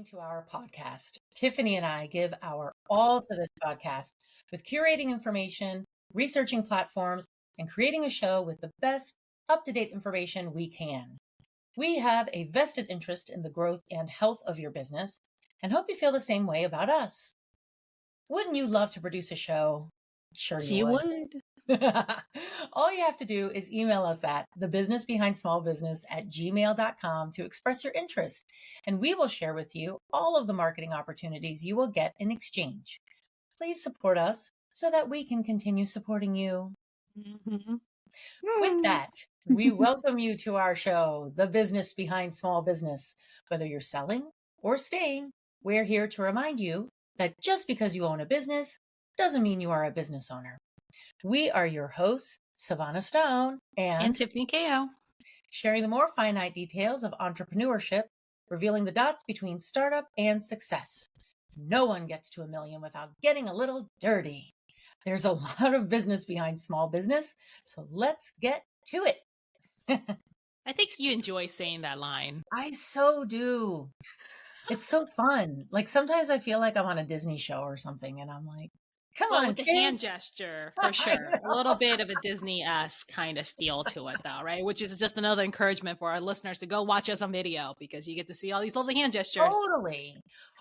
To our podcast. Tiffany and I give our all to this podcast with curating information, researching platforms, and creating a show with the best up to date information we can. We have a vested interest in the growth and health of your business and hope you feel the same way about us. Wouldn't you love to produce a show? Sure you She would. would. All you have to do is email us at thebusinessbehindsmallbusiness@gmail.com to express your interest, and we will share with you all of the marketing opportunities you will get in exchange. Please support us so that we can continue supporting you. With that, we welcome you to our show, The Business Behind Small Business. Whether you're selling or staying, we're here to remind you that just because you own a business doesn't mean you are a business owner. We are your hosts, Savannah Stone and Tiffany Ko, sharing the more finite details of entrepreneurship, revealing the dots between startup and success. No one gets to $1 million without getting a little dirty. There's a lot of business behind small business, so let's get to it. I think you enjoy saying that line. I so do. It's so fun. Like sometimes I feel like I'm on a Disney show or something, and I'm like, come on, with the hand gesture, for sure. A little bit of a Disney-esque kind of feel to it, though, right? Which is just another encouragement for our listeners to go watch us on video because you get to see all these lovely hand gestures. Totally.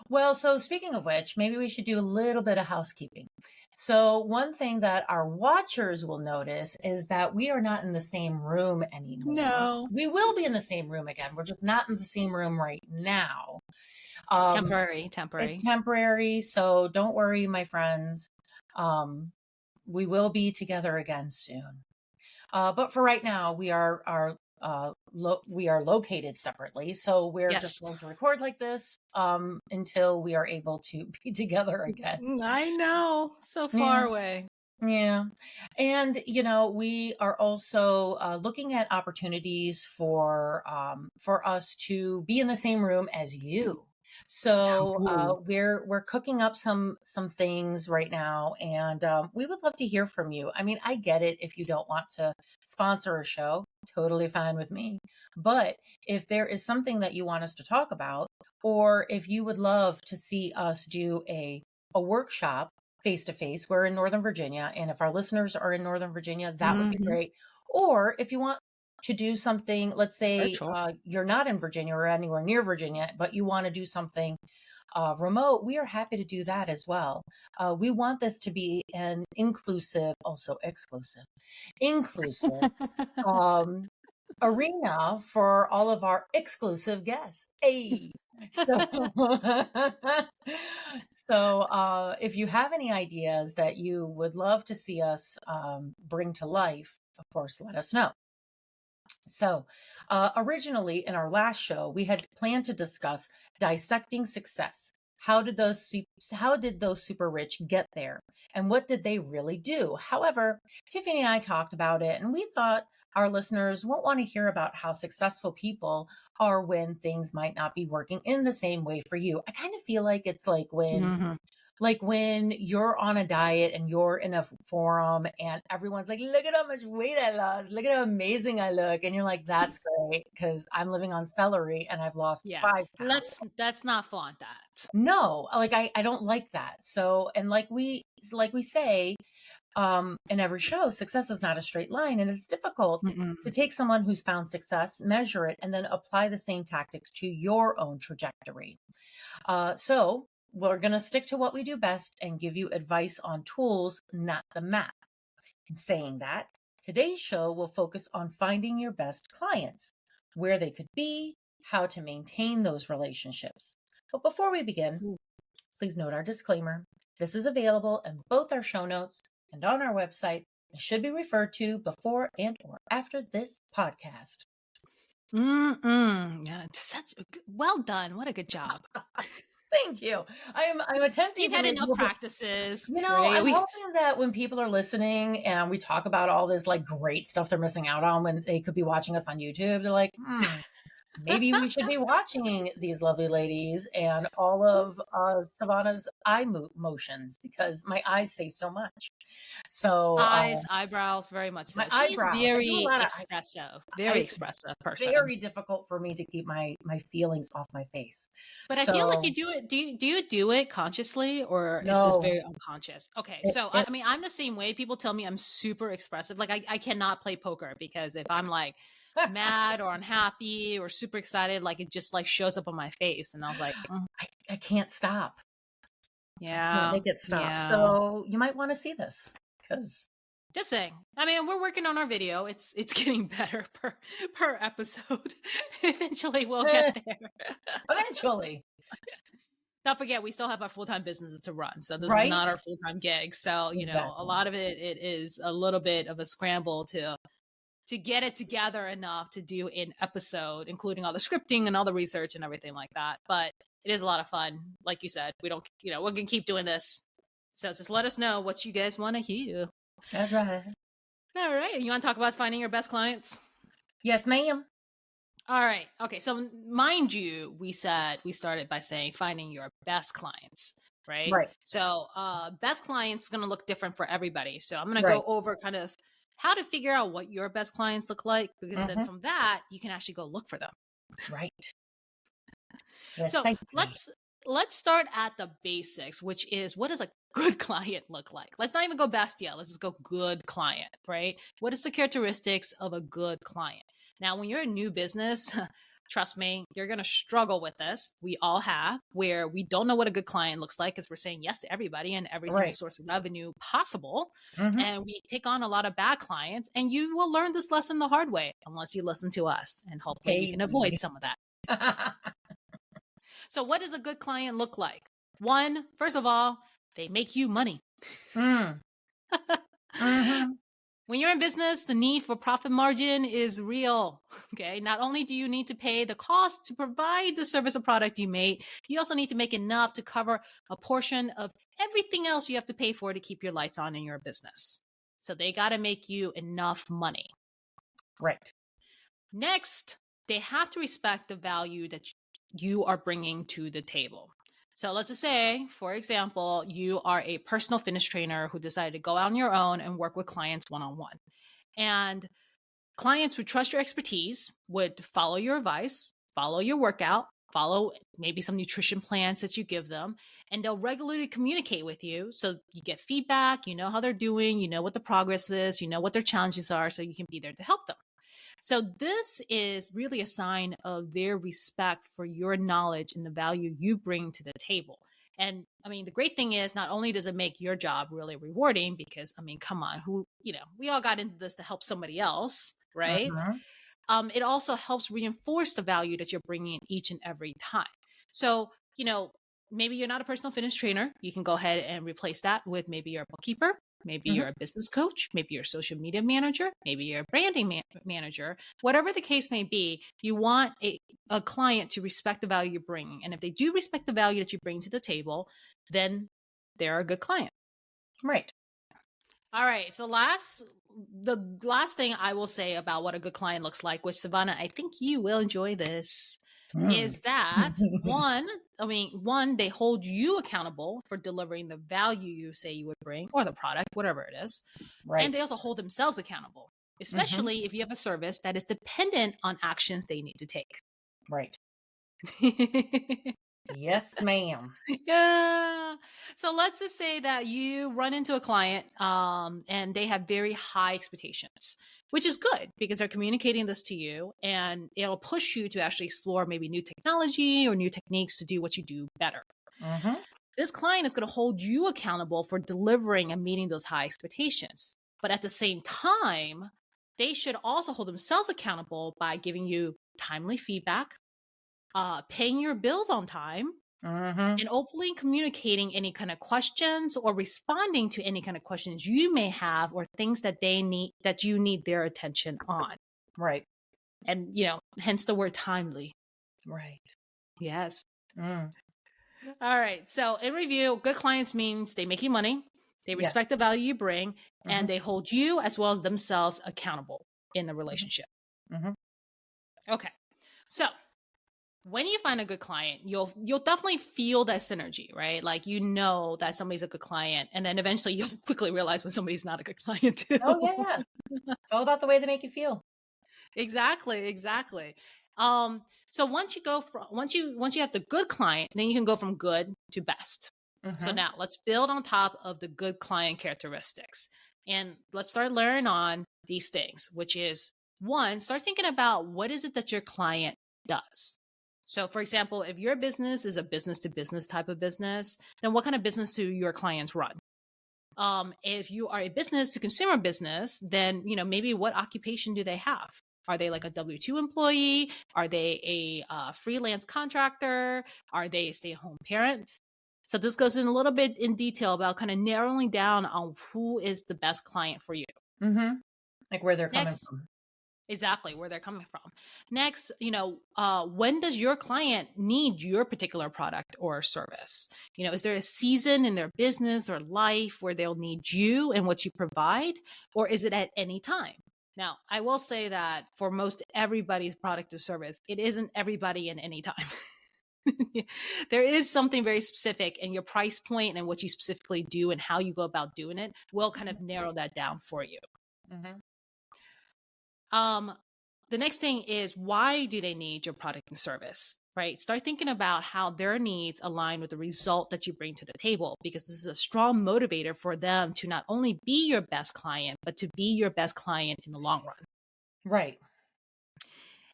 Well, so speaking of which, maybe we should do a little bit of housekeeping. So one thing that our watchers will notice is that we are not in the same room anymore. No. We will be in the same room again. We're just not in the same room right now. It's temporary. It's temporary. So don't worry, my friends. We will be together again soon. But for right now, we are located separately. So we're just going to record like this until we are able to be together again. I know. So far away. Yeah. And, we are also looking at opportunities for us to be in the same room as you. So we're cooking up some things right now, and we would love to hear from you. I mean, I get it if you don't want to sponsor a show, totally fine with me. But if there is something that you want us to talk about, or if you would love to see us do a workshop face to face, we're in Northern Virginia, and if our listeners are in Northern Virginia, that would be great. Or if you want to do something, let's say you're not in Virginia or anywhere near Virginia, but you want to do something remote, we are happy to do that as well. We want this to be an inclusive, also exclusive, inclusive arena for all of our exclusive guests. Hey. So if you have any ideas that you would love to see us bring to life, of course, let us know. So originally in our last show, we had planned to discuss dissecting success. How did those super rich get there? And what did they really do? However, Tiffany and I talked about it, and we thought our listeners won't want to hear about how successful people are when things might not be working in the same way for you. I kind of feel like it's like when you're on a diet and you're in a forum and everyone's like, look at how much weight I lost. Look at how amazing I look. And you're like, that's great because I'm living on celery and I've lost 5 pounds. Let's not flaunt that. No, like I don't like that. So, and like we say, in every show, success is not a straight line, and it's difficult to take someone who's found success, measure it, and then apply the same tactics to your own trajectory. So we're going to stick to what we do best and give you advice on tools, not the map. In saying that, today's show will focus on finding your best clients, where they could be, how to maintain those relationships. But before we begin, please note our disclaimer. This is available in both our show notes and on our website. It should be referred to before and or after this podcast. Yeah, well done. What a good job. Thank you. I'm attempting. You've had enough practices. I'm hoping that when people are listening and we talk about all this like great stuff they're missing out on when they could be watching us on YouTube, they're like, maybe we should be watching these lovely ladies and all of Savannah's motions because my eyes say so much. So Eyes, eyebrows, very much my so. She's eyebrows, I do a very lot of, very it's expressive person. very difficult for me to keep my feelings off my face. But I feel like So you do it. Do you do it consciously, or is this no, very unconscious? Okay, it, so it, I mean, I'm the same way. People tell me I'm super expressive. Like I cannot play poker because if I'm like mad or unhappy or super excited, like it just like shows up on my face, and I was like, I can't stop. I can't yeah, make it stop. yeah. So you might want to see this because Just saying. I mean, we're working on our video. It's getting better per episode. Eventually, we'll get there. eventually, Don't forget, we still have our full-time businesses to run. So this is right? not our full-time gig. So, a Exactly. lot of it is a little bit of a scramble to get it together enough to do an episode, including all the scripting and all the research and everything like that. But it is a lot of fun. Like you said, we don't, we're gonna keep doing this. So just let us know what you guys want to hear. That's right. All right. You want to talk about finding your best clients? Yes, ma'am. All right. Okay. So, mind you, we started by saying finding your best clients, right? Right. So, best clients going to look different for everybody. So, I'm going to Right. go over kind of how to figure out what your best clients look like, because then from that, you can actually go look for them. Right. Yes, So, thanks, me. let's start at the basics, which is, what does a good client look like? Let's not even go best yet. Let's just go good client, right? What is the characteristics of a good client? Now, when you're a new business, trust me, you're going to struggle with this. We all have, where we don't know what a good client looks like because we're saying yes to everybody and every single Right. source of revenue possible. Mhm. And we take on a lot of bad clients, and you will learn this lesson the hard way unless you listen to us. And hopefully we can avoid some of that. So what does a good client look like? One, first of all, they make you money. Mm. Mhm. When you're in business, the need for profit margin is real. Okay. Not only do you need to pay the cost to provide the service or product you made, you also need to make enough to cover a portion of everything else you have to pay for to keep your lights on in your business. So they got to make you enough money. Right. Next, they have to respect the value that you are bringing to the table. So let's just say, for example, you are a personal fitness trainer who decided to go out on your own and work with clients one-on-one. And clients who trust your expertise would follow your advice, follow your workout, follow maybe some nutrition plans that you give them, and they'll regularly communicate with you. So you get feedback, you know how they're doing, you know what the progress is, you know what their challenges are, so you can be there to help them. So this is really a sign of their respect for your knowledge and the value you bring to the table. And I mean, the great thing is not only does it make your job really rewarding, because I mean, come on, we all got into this to help somebody else, right? Mhm. It also helps reinforce the value that you're bringing each and every time. So, maybe you're not a personal fitness trainer. You can go ahead and replace that with maybe you're a bookkeeper, maybe Mhm. you're a business coach, maybe you're a social media manager, maybe you're a branding manager. Whatever the case may be, you want a client to respect the value you're bringing. And if they do respect the value that you bring to the table, then they're a good client. Right. All right. So the last thing I will say about what a good client looks like, which Savannah, I think you will enjoy this, Mm. is that one, they hold you accountable for delivering the value you say you would bring, or the product, whatever it is. And Right. they also hold themselves accountable, Mhm. especially if you have a service that is dependent on actions they need to take. Right. Yes, ma'am. Yeah. So let's just say that you run into a client and they have very high expectations, which is good because they're communicating this to you, and it'll push you to actually explore maybe new technology or new techniques to do what you do better. Mhm. This client is going to hold you accountable for delivering and meeting those high expectations. But at the same time, they should also hold themselves accountable by giving you timely feedback, paying your bills on time, Mhm. and openly communicating any kind of questions or responding to any kind of questions you may have, or things that you need their attention on. Right. And hence the word timely. Right. Yes. Mm. All right. So in review, good clients means they make you money, they Yes. respect the value you bring, and Mhm. they hold you as well as themselves accountable in the Mhm. relationship. Mhm. Okay. So when you find a good client, you'll definitely feel that synergy, right? Like you know that somebody's a good client, and then eventually you'll quickly realize when somebody's not a good client too. Oh, yeah, yeah. It's all about the way they make you feel. Exactly, exactly. So once you have the good client, then you can go from good to best. So Mhm. now let's build on top of the good client characteristics. And let's start learning on these things, which is one, start thinking about what is it that your client does. So for example, if your business is a business to business type of business, then what kind of business do your clients run? If you are a business to consumer business, then maybe what occupation do they have? Are they like a W-2 employee? Are they a freelance contractor? Are they a stay-at-home parent? So this goes in a little bit in detail about kind of narrowing down on who is the best client for you. Mhm. Like where they're coming Next, from. exactly where they're coming from. Next, when does your client need your particular product or service? Is there a season in their business or life where they'll need you and what you provide, or is it at any time? Now, I will say that for most everybody's product or service, it isn't everybody in any time. There is something very specific, and your price point and what you specifically do and how you go about doing it will kind of narrow that down for you. Mhm. Um, the next thing is, why do they need your product and service? Right? Start thinking about how their needs align with the result that you bring to the table, because this is a strong motivator for them to not only be your best client, but to be your best client in the long run. Right.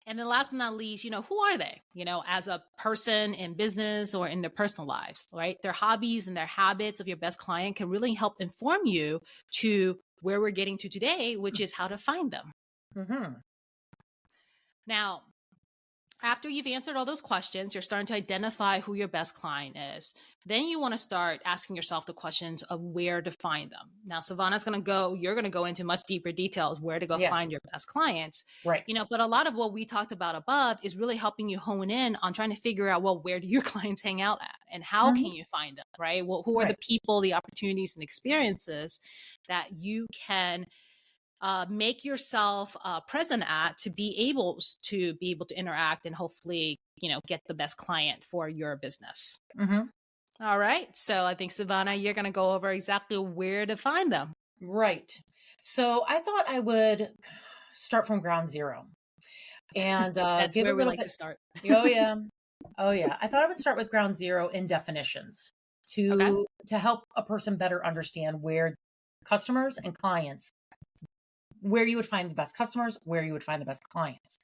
And then last but not least, who are they, as a person in business or in their personal lives, right? Their hobbies and their habits of your best client can really help inform you to where we're getting to today, which is how to find them. Mhm. Now, after you've answered all those questions, you're starting to identify who your best client is. Then you want to start asking yourself the questions of where to find them. Now, you're going to go into much deeper details where to go Yes. find your best clients. Right. But a lot of what we talked about above is really helping you hone in on trying to figure out, well, where do your clients hang out at and how can Mhm. you find them, right? Well, who are Right. the people, the opportunities and experiences that you can make yourself present at to be able to interact and hopefully get the best client for your business. Mhm. All right, so I think Savannah, you're going to go over exactly where to find them. Right. So I thought I would start from ground zero and That's give a where we little like bit. to start. Oh, yeah. Oh, yeah. I thought I would start with ground zero in definitions Okay. to help a person better understand where customers and clients, where you would find the best customers, where you would find the best clients.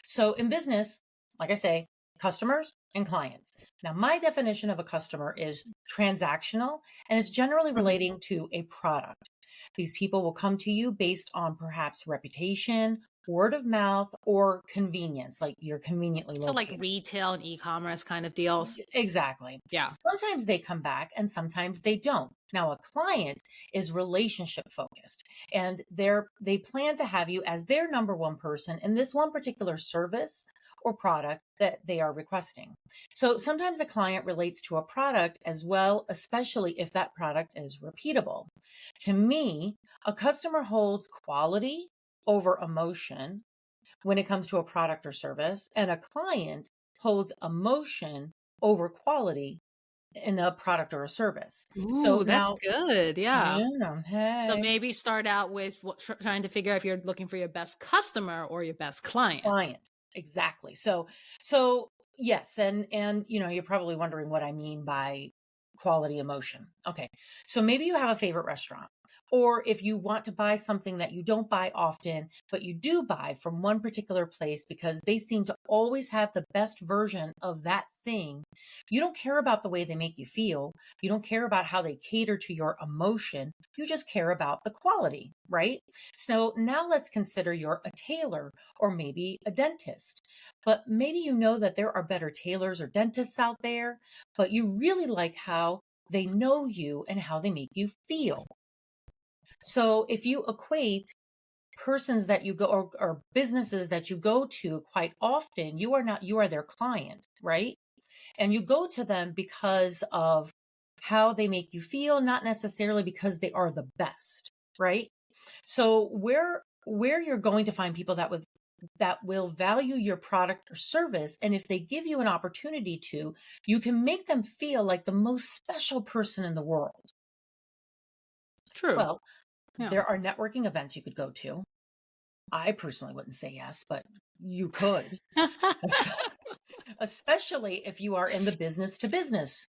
So in business, like I say, customers and clients. Now, my definition of a customer is transactional, and it's generally Mhm. relating to a product. These people will come to you based on perhaps reputation, word of mouth, or convenience, like you're conveniently So like located. retail and e-commerce kind of deals. Exactly. Yeah. Sometimes they come back and sometimes they don't. Now, a client is relationship focused and they plan to have you as their number one person in this one particular service or product that they are requesting. So sometimes a client relates to a product as well, especially if that product is repeatable. To me, a customer holds quality over emotion when it comes to a product or service, and a client holds emotion over quality in a product or a service. So Ooh, that's now, good. Yeah. yeah, So hey, maybe start out with trying to figure out if you're looking for your best customer or your best client. client. Exactly. So yes, and you're probably wondering what I mean by quality emotion. Okay. So maybe you have a favorite restaurant. Or if you want to buy something that you don't buy often, but you do buy from one particular place because they seem to always have the best version of that thing, you don't care about the way they make you feel. You don't care about how they cater to your emotion. You just care about the quality, right? So now let's consider you're a tailor or maybe a dentist. But maybe you know that there are better tailors or dentists out there, but you really like how they know you and how they make you feel. So if you equate persons that you go or businesses that you go to quite often, you are their client, right? And you go to them because of how they make you feel, not necessarily because they are the best, right? So where you're going to find people that that will value your product or service. And if they give you an opportunity to, you can make them feel like the most special person in the world. True. Well, Yeah. there are networking events you could go to. I personally wouldn't say yes, but you could, especially if you are in the business to business.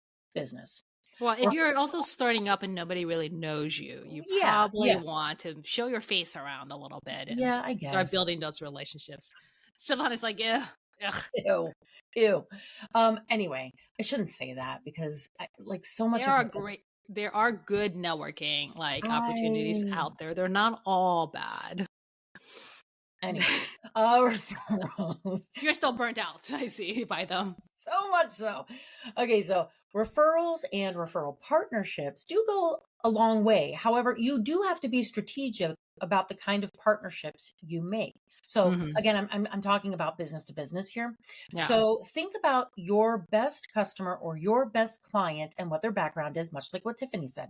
Well, if Or you're also starting up and nobody really knows you, you yeah, probably yeah, want to show your face around a little bit and yeah, I start guess. building those relationships. Someone is like, yeah, ugh. Ew, ew. Anyway, I shouldn't say that because like so much There of are it is great, there are good networking like opportunities I out there. They're not all bad. anyway, referrals. You're still burnt out, I see, by them. So much so. Okay, so referrals and referral partnerships do go a long way. However, you do have to be strategic about the kind of partnerships you make. So Hmm. again, I'm talking about business to business here. Yeah. So think about your best customer or your best client and what their background is, much like what Tiffany said.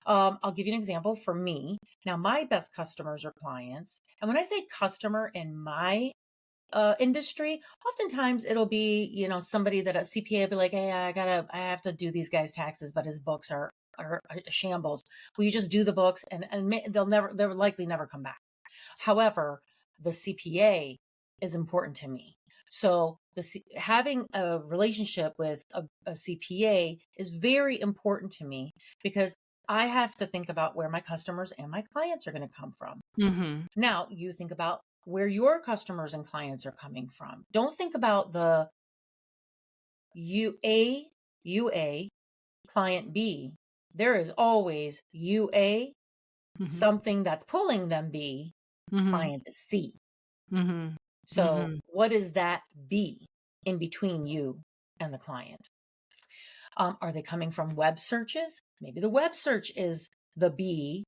I'll give you an example for me. Now, my best customers or clients, and when I say customer in my industry, oftentimes it'll be, somebody that a CPA will be like, hey, I have to do these guys' taxes, but his books are a shambles. Will you just do the books? And they'll likely never come back. However, the CPA is important to me. So having a relationship with a CPA is very important to me because I have to think about where my customers and my clients are going to come from. Hmm. Now, you think about where your customers and clients are coming from. Don't think about the UA client B. There is always UA, Hmm. something that's pulling them B, Hmm. client C. Hmm. So, Hmm. what is that B in between you and the client? Are they coming from web searches? Maybe the web search is the B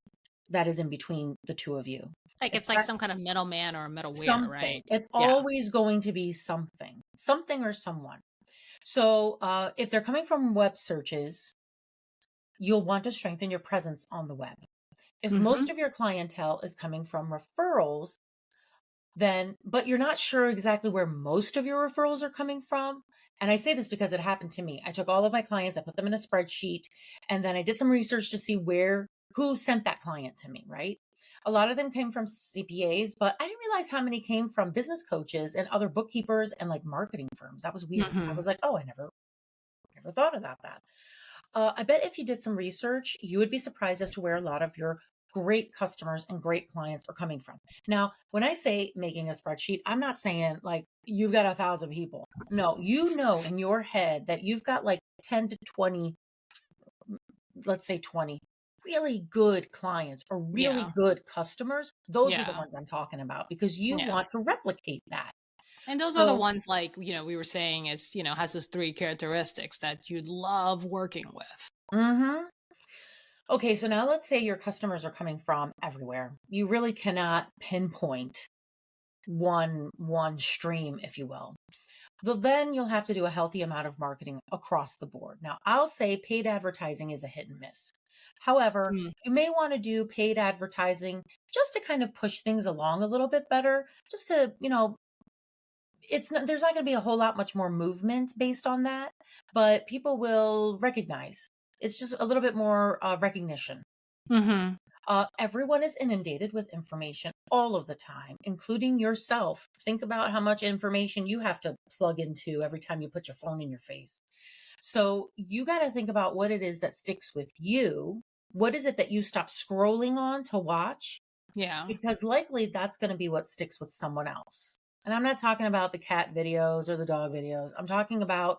that is in between the two of you. Like If it's like that some kind of middleman or a middleware, something, right? it's Yeah. always going to be something or someone. So, if they're coming from web searches, you'll want to strengthen your presence on the web. If most Hmm. of your clientele is coming from referrals, but you're not sure exactly where most of your referrals are coming from. And I say this because it happened to me. I took all of my clients, I put them in a spreadsheet, and then I did some research to see who sent that client to me, right? A lot of them came from CPAs, but I didn't realize how many came from business coaches and other bookkeepers and like marketing firms. That was weird. I Hmm. was like, oh, I never thought about that. I bet if you did some research, you would be surprised as to where a lot of your great customers and great clients are coming from. Now, when I say making a spreadsheet, I'm not saying like you've got 1,000 people. No, you know in your head that you've got like 10 to 20, let's say 20 really good clients or really Yeah. good customers. Those are the Yeah. ones I'm talking about because you Yeah. want to replicate that. And those are the So, ones like, we were saying is, has those three characteristics that you love working with. mhm. Okay, so now let's say your customers are coming from everywhere. You really cannot pinpoint one stream, if you will. Then you'll have to do a healthy amount of marketing across the board. Now, I'll say paid advertising is a hit and miss. However, Mm. you may want to do paid advertising just to kind of push things along a little bit better, just to, there's not going to be a whole lot much more movement based on that, but people will recognize. It's just a little bit more recognition. Mhm. Everyone is inundated with information all of the time, including yourself. Think about how much information you have to plug into every time you put your phone in your face. So you got to think about what it is that sticks with you. What is it that you stop scrolling on to watch? Yeah. Because likely that's going to be what sticks with someone else. And I'm not talking about the cat videos or the dog videos. I'm talking about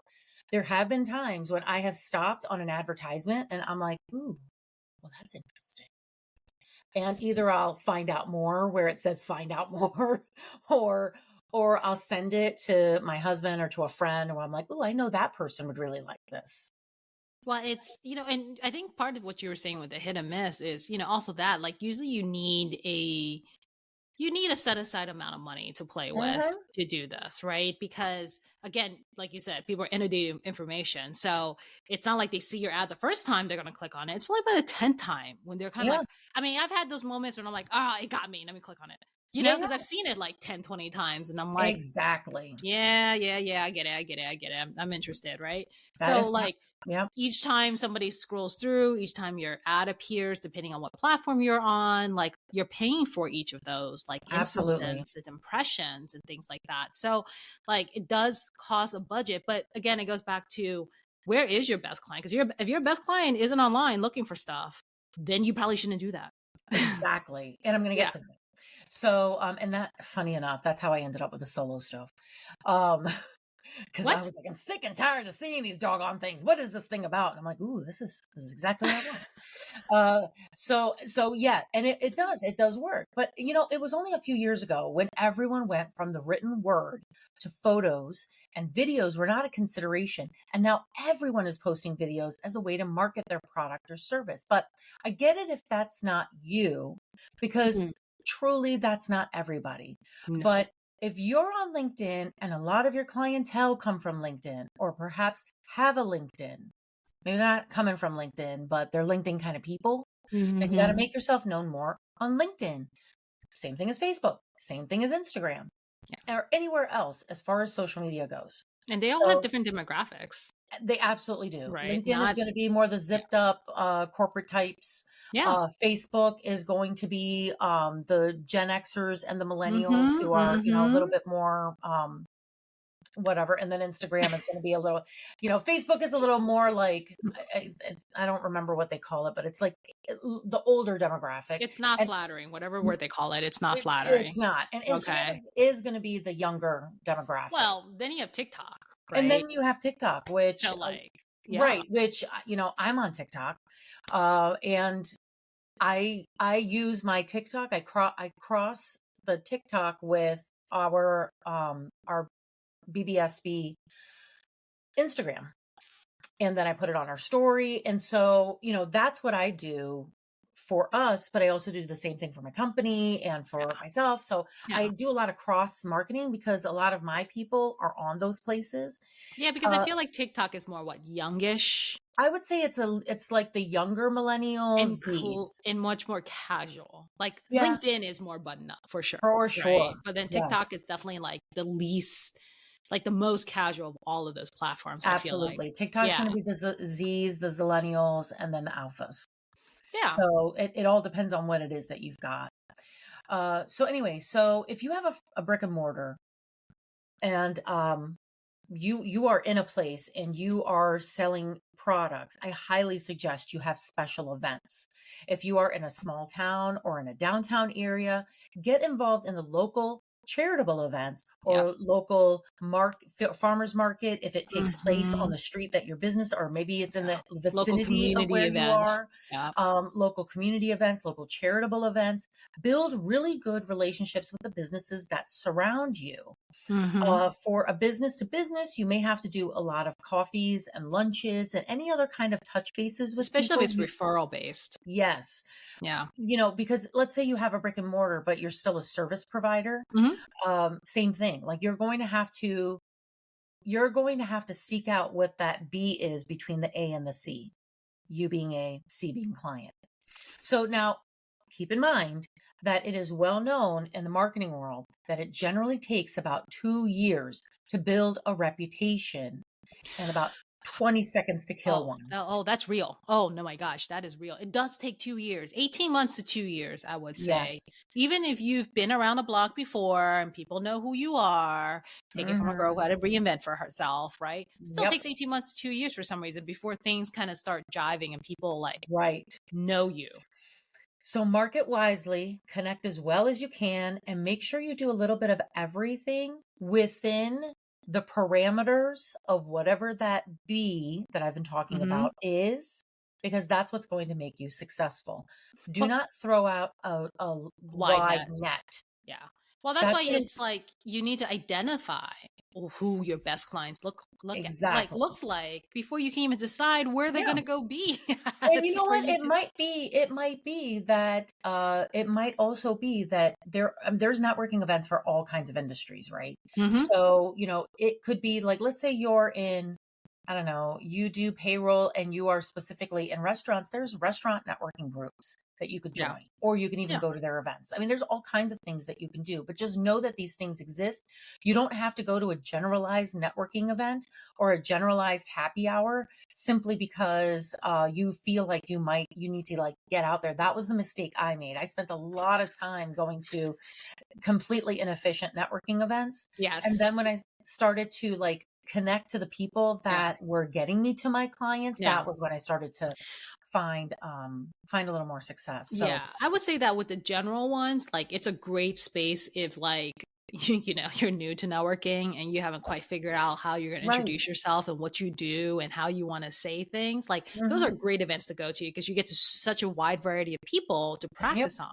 there have been times when I have stopped on an advertisement and I'm like, ooh, well, that's interesting. And either I'll find out more where it says find out more or I'll send it to my husband or to a friend where I'm like, "Oh, I know that person would really like this." Well, it's, and I think part of what you were saying with the hit and miss is, also that like usually you need a set aside amount of money to play with Mhm. to do this, right? Because again, like you said, people are inundated with information. So it's not like they see your ad the first time they're going to click on it. It's probably by the 10th time when they're kind of Yeah. like, I mean, I've had those moments when I'm like, ah, it got me. Let me click on it. You Yeah, know, yeah, because I've seen it like 10, 20 times and I'm like, exactly. yeah, yeah, yeah, I get it, I get it, I get it. I'm interested, right? That So is, like yep, each time somebody scrolls through, each time your ad appears, depending on what platform you're on, like you're paying for each of those, like absolutely. instances and impressions and things like that. So like it does cost a budget, but again, it goes back to where is your best client? Because if your best client isn't online looking for stuff, then you probably shouldn't do that. Exactly. And I'm going to get Yeah. to that. So, and that, funny enough, that's how I ended up with the solo stove. Um, because I What? was like, I'm sick and tired of seeing these doggone things. What is this thing about? And I'm like, ooh, this is exactly what I want. So yeah, and it does work. But it was only a few years ago when everyone went from the written word to photos, and videos were not a consideration. And now everyone is posting videos as a way to market their product or service. But I get it if that's not you, because Mhm. truly that's not everybody. No. But if you're on LinkedIn and a lot of your clientele come from LinkedIn, or perhaps have a LinkedIn, maybe they're not coming from LinkedIn, but they're LinkedIn kind of people, then you got to Mhm. make yourself known more on LinkedIn. Same thing as Facebook, same thing as Instagram, Yeah. or anywhere else as far as social media goes. And they all have So different demographics, they absolutely do. right? LinkedIn is Not going to be more the yeah. zipped up corporate types. Yeah. Facebook is going to be the Gen Xers and the millennials Mhm. who are, a little Mhm. bit more whatever. And then Instagram is going to be a little, Facebook is a little more like, I don't remember what they call it, but it's like the older demographic. It's not And flattering. Whatever word they call it, it's not it's flattering. not. And Instagram Okay. is going to be the younger demographic. Well, then you have TikTok, And right? then you have TikTok, which, So like, yeah. right, which, I'm on TikTok. And I use my TikTok. I cross the TikTok with our BBSB Instagram. And then I put it on our story. And so, that's what I do for us, but I also do the same thing for my company and Yeah. for myself. So I Yeah. do a lot of cross marketing because a lot of my people are on those places. Yeah, because I Uh, feel like TikTok is more what, youngish I would say it's like the younger millennials, Z's. and much more casual. Like Yeah, LinkedIn is more button up for sure, for right? sure. But then Yes, TikTok is definitely like the least, like the most casual of all of those platforms, I feel like. absolutely. TikTok's Yeah. going to be the Z's, the Zillennials, and then the alphas. Yeah. So it all depends on what it is that you've got. So anyway, so if you have a brick and mortar, and you are in a place and you are selling products, I highly suggest you have special events. If you are in a small town or in a downtown area, get involved in the local charitable events Yeah. or local farmers market if it takes place on Mhm. the street that your business, or maybe it's in Yeah. the Local vicinity of community where you events. are. Yeah. Local community events, local charitable events. Build really good relationships with the businesses that surround you. Mhm. For a business to business, you may have to do a lot of coffees and lunches and any other kind of touch bases with Especially if people. it's referral based. Yes, Yeah. because let's say you have a brick and mortar, but you're still a service provider. Mhm. Same thing. Like you're going to have to seek out what that B is between the A and the C. You being A, C being client. So now keep in mind that it is well known in the marketing world that it generally takes about 2 years to build a reputation and about 20 seconds to kill Oh, one. that's real. Oh, no, my gosh, that is real. It does take 2 years, 18 months to 2 years, I would say. Yes. Even if you've been around a block before and people know who you are, take it from a girl who Hmm. had to reinvent for herself, right? Still Yep. takes 18 months to 2 years for some reason before things kind of start jiving and people like Right. know you. So market wisely, connect as well as you can, and make sure you do a little bit of everything within the parameters of whatever that B that I've been talking Mhm. about is, because that's what's going to make you successful. Do Well, not throw out a wide wide net. net. Yeah. Well, that's That's why going to, it's like you need to identify who your best clients exactly. looks like before you can even decide where they're Yeah. gonna go be. And you It's know for what? you to It might also be that there's networking events for all kinds of industries, right? Mhm. So, it could be like, let's say you're in I don't know, you do payroll and you are specifically in restaurants, there's restaurant networking groups that you could Yeah. join, or you can even Yeah. go to their events. I mean, there's all kinds of things that you can do, but just know that these things exist. You don't have to go to a generalized networking event or a generalized happy hour simply because you feel like you need to like get out there. That was the mistake I made. I spent a lot of time going to completely inefficient networking events. And Yes. then when I started to like connect to the people Yeah. that were getting me to my clients, Yeah. that was when I started to find a little more success. So Yeah, I would say that with the general ones, like it's a great space if like you're new to networking and you haven't quite figured out how you're going to right. introduce yourself and what you do and how you want to say things. Like those are Hmm. great events to go to because you get to such a wide variety of people to Yep. practice on.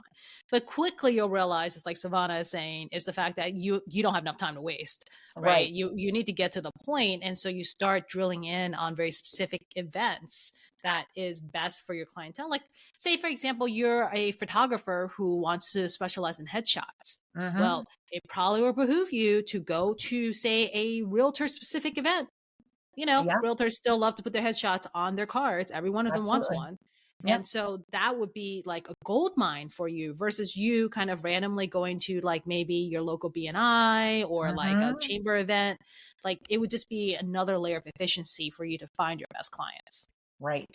But quickly you'll realize, it's like Savannah is saying, is the fact that you don't have enough time to waste, right? Right. You need to get to the point, and so you start drilling in on very specific events that is best for your clientele. Like, say for example, you're a photographer who wants to specialize in headshots. Hmm. Well, it probably will behoove you to go to, say, a realtor specific event. Yeah, Realtors still love to put their headshots on their cards. Every one of them wants absolutely. one. Yep. And so that would be like a gold mine for you versus you kind of randomly going to like maybe your local BNI or like a Hmm. chamber event. Like it would just be another layer of efficiency for you to find your best clients. Right.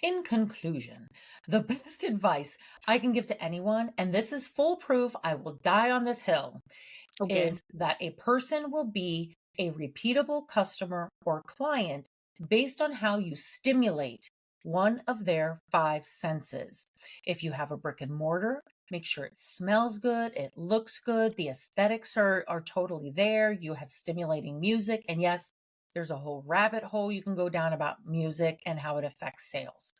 In conclusion, the best advice I can give to anyone, and this is foolproof, I will die on this hill, Okay. is that a person will be a repeatable customer or client based on how you stimulate one of their five senses. If you have a brick and mortar, make sure it smells good, it looks good, the aesthetics are totally there, you have stimulating music, and yes, there's a whole rabbit hole you can go down about music and how it affects sales.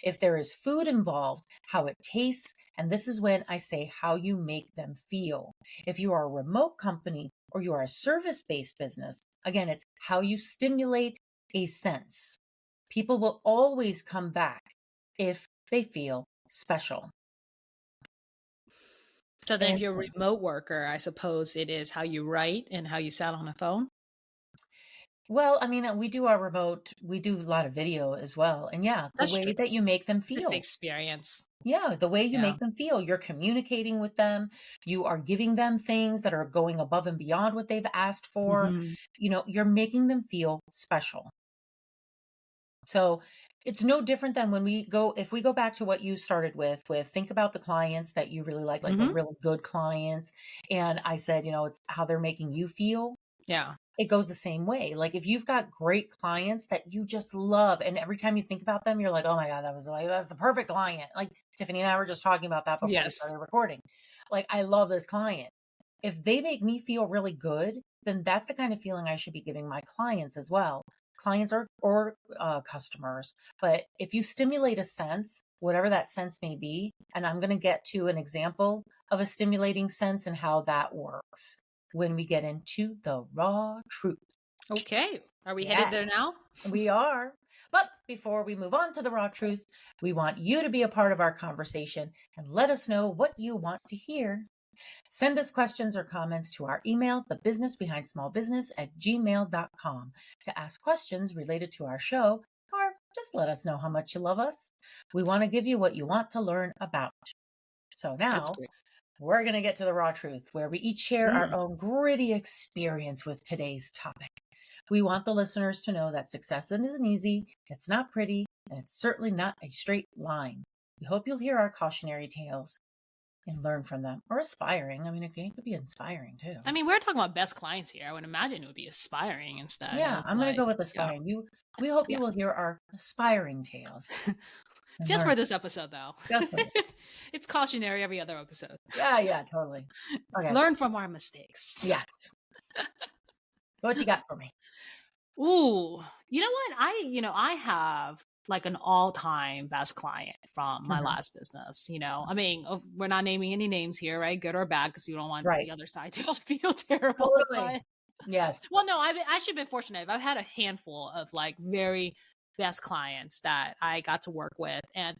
If there is food involved, how it tastes, and this is when I say how you make them feel. If you are a remote company or you are a service based business, again, it's how you stimulate a sense. People will always come back if they feel special. So then if And you're a remote worker, I suppose it is how you write and how you sound on the phone. well, I mean, we do a lot of video as well. And yeah, the That's true. way that you make them Just the feel. experience. Yeah, the way you Yeah. make them feel. You're communicating with them. You are giving them things that are going above and beyond what they've asked for. Hmm. You're making them feel special. So it's no different than if we go back to what you started with think about the clients that you really like the Hmm. really good clients. And I said, it's how they're making you feel. Yeah. It goes the same way. Like if you've got great clients that you just love, and every time you think about them, you're like, oh my God, that's the perfect client. Like Tiffany and I were just talking about that before we Yes. started recording. Like, I love this client. If they make me feel really good, then that's the kind of feeling I should be giving my clients as well. Clients or customers. But if you stimulate a sense, whatever that sense may be, and I'm going to get to an example of a stimulating sense and how that works when we get into the raw truth. Okay. Are we headed Yeah, there now? we are. But before we move on to the raw truth, we want you to be a part of our conversation and let us know what you want to hear. Send us questions or comments to our email, thebusinessbehindSmallBusiness@gmail.com, to ask questions related to our show, or just let us know how much you love us. We want to give you what you want to learn about. So That's now great. we're going to get to the raw truth, where we each share our Mm. own gritty experience with today's topic. We want the listeners to know that success isn't easy, it's not pretty, and it's certainly not a straight line. We hope you'll hear our cautionary tales and learn from them, or aspiring. I mean, it could be inspiring too. I mean, we're talking about best clients here. I would imagine it would be aspiring instead Yeah, of I'm going to like, go with yeah, aspiring. We hope you yeah. will hear our aspiring tales and Just learn for this episode, though. just for this. It's cautionary every other episode. Yeah, yeah, totally. Okay. Learn from our mistakes. Yes. What you got for me? Ooh, you know what? I have like an all-time best client from my Mhm. last business. I mean, we're not naming any names here, right? Good or bad, because you don't want Right. the other side to feel terrible. Totally. But Yes. well, no, I've actually been fortunate. I've had a handful of like very best clients that I got to work with, and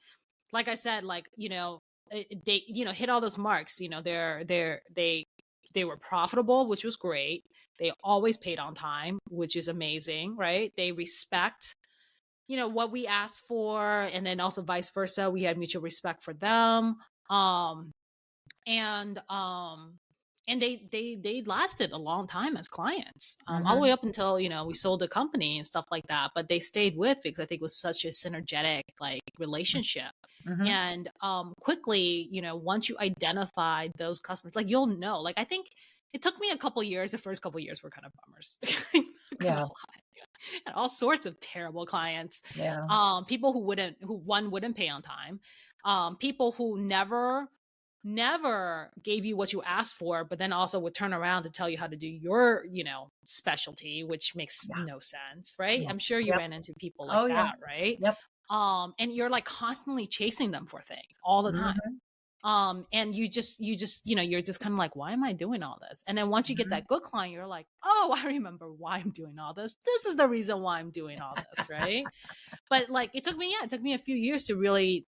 like I said, like they hit all those marks. They They were profitable, which was great. They always paid on time, which is amazing, right? They respect, what we asked for, and then also vice versa. We had mutual respect for them. Um, and they lasted a long time as clients, all the way Mhm. up until we sold the company and stuff like that. But they stayed with, because I think it was such a synergetic like relationship. Mhm. And quickly, once you identify those customers, like you'll know. Like I think it took me a couple years. The first couple years were kind of bummers. Not gonna Yeah. lie. And all sorts of terrible clients. Yeah. People who one wouldn't pay on time. People who never gave you what you asked for, but then also would turn around to tell you how to do your, specialty, which makes Yeah. no sense, right? Yeah. I'm sure you Yep. ran into people like Oh, yeah. that, right? Yep. And you're like constantly chasing them for things all the time. Mhm. And you're just kind of like, why am I doing all this? And then once you get Mhm. that good client, you're like, oh, I remember why I'm doing all this. This is the reason why I'm doing all this, right? But like it took me a few years to really,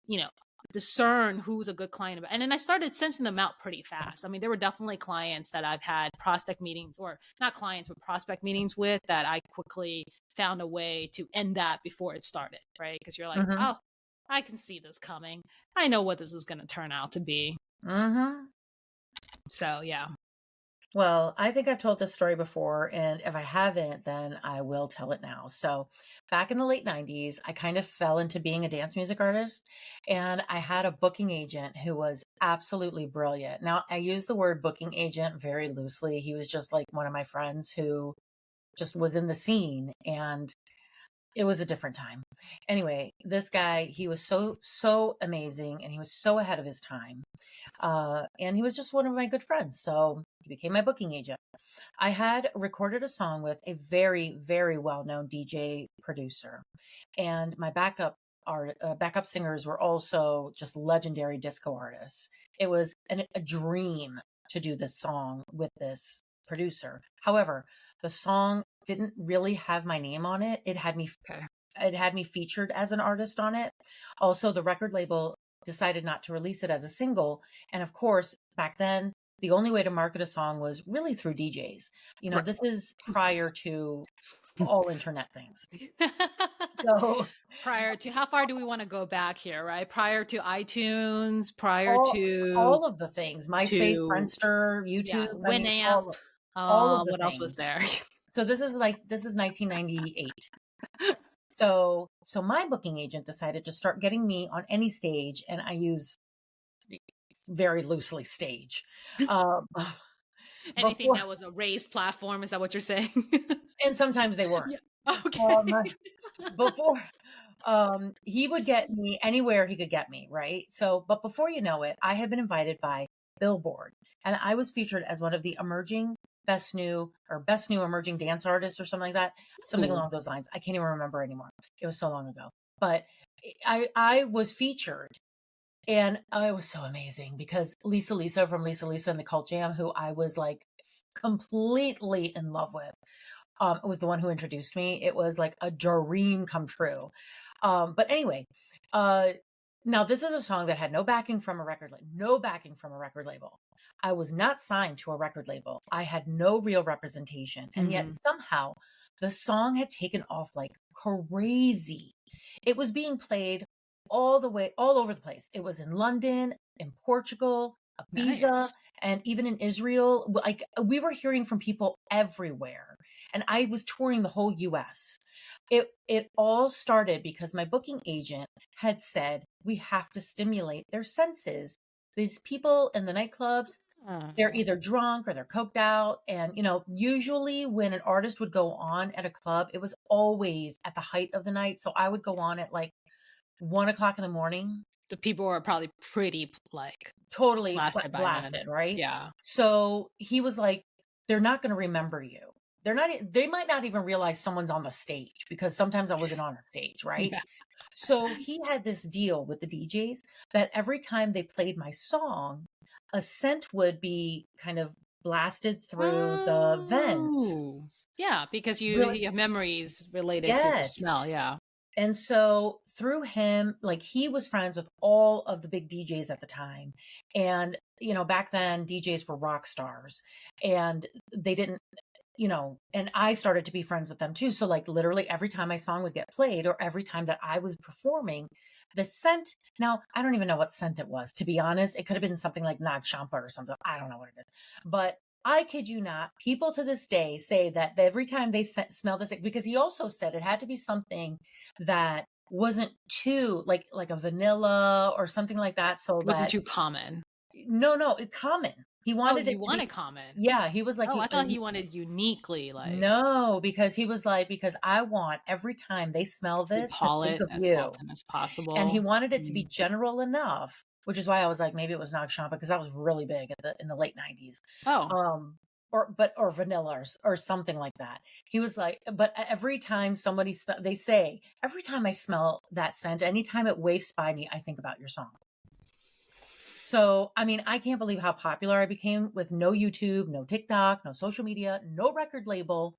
you know, discern who's a good client. And then I started sensing them out pretty fast. I mean, there were definitely clients that I've had prospect meetings, or not clients, but prospect meetings with, that I quickly found a way to end that before it started, right? Because you're like, Mhm. oh, I can see this coming. I know what this is going to turn out to be. Mhm. So, yeah. Well, I think I've told this story before, and if I haven't, then I will tell it now. So, back in the late 90s, I kind of fell into being a dance music artist, and I had a booking agent who was absolutely brilliant. Now, I use the word booking agent very loosely. He was just like one of my friends who just was in the scene, and it was a different time. Anyway, this guy, he was so amazing, and he was so ahead of his time. And he was just one of my good friends. So he became my booking agent. I had recorded a song with a very well known DJ producer, and my backup singers were also just legendary disco artists. It was a dream to do this song with this producer. However, the song didn't really have my name on it. Okay. It had me featured as an artist on it. Also, the record label decided not to release it as a single. And of course, back then, the only way to market a song was really through DJs. Right. This is prior to all internet things. So Prior to, how far do we want to go back here, right? Prior to iTunes, prior all to all of the things, MySpace, to Friendster, YouTube, yeah, I mean, Winamp. all of the What else was things. there? So this is 1998. So my booking agent decided to start getting me on any stage, and I use very loosely stage. Um, Anything before that was a raised platform, is that what you're saying? and sometimes they weren't. Yeah. Okay. Um, before he would get me anywhere he could get me, right? So, but before you know it, I had been invited by Billboard, and I was featured as one of the emerging best new emerging dance artists or something like that, something Ooh. along those lines. I can't even remember anymore. It was so long ago. But I was featured, and it was so amazing because Lisa from Lisa and the Cult Jam, who I was like completely in love with, was the one who introduced me. It was like a dream come true. But anyway, uh, now this is a song that had no backing from a no backing from a record label. I was not signed to a record label. I had no real representation, and yet Mhm. somehow the song had taken off like crazy. It was being played all over the place. It was in London, in Portugal, Ibiza, Nice. and even in Israel. Like we were hearing from people everywhere, and I was touring the whole US. It all started because my booking agent had said we have to stimulate their senses. These people in the nightclubs, they're Oh. either drunk or they're coked out. And, usually when an artist would go on at a club, it was always at the height of the night. So I would go on at like 1 o'clock in the morning, The people are probably pretty like totally blasted by then. blasted, right? Yeah. So he was like, they're not going to remember you. They might not even realize someone's on the stage because sometimes I wasn't on a stage, right? Yeah. So he had this deal with the DJs that every time they played my song, a scent would be kind of blasted through the vents. Oh. Yeah, because you Really? have memories related to the Yes. smell, yeah. And so through him, like he was friends with all of the big DJs at the time. And, back then DJs were rock stars and they didn't, and I started to be friends with them too. So like literally every time my song would get played or every time that I was performing, the scent, now I don't even know what scent it was, to be honest. It could have been something like Nag Champa or something. I don't know what it is. But I kid you not, people to this day say that every time they smell this, because he also said it had to be something that wasn't too like a vanilla or something like that. So It wasn't that too common. no, it's common. He Oh, wanted you it to want be, it common. yeah, he was like, Oh, I thought he wanted uniquely, like, no, because he was like, because I want every time they smell you this to call think it of as you. often as And he possible. wanted it to be Mm. general enough, which is why I was like, maybe it was Nag Champa because that was really big in the late 90s. Oh, Or vanilla or something like that. He was like, but every time somebody they say, every time I smell that scent, anytime it wafts by me, I think about your song. So, I mean, I can't believe how popular I became with no YouTube, no TikTok, no social media, no record label,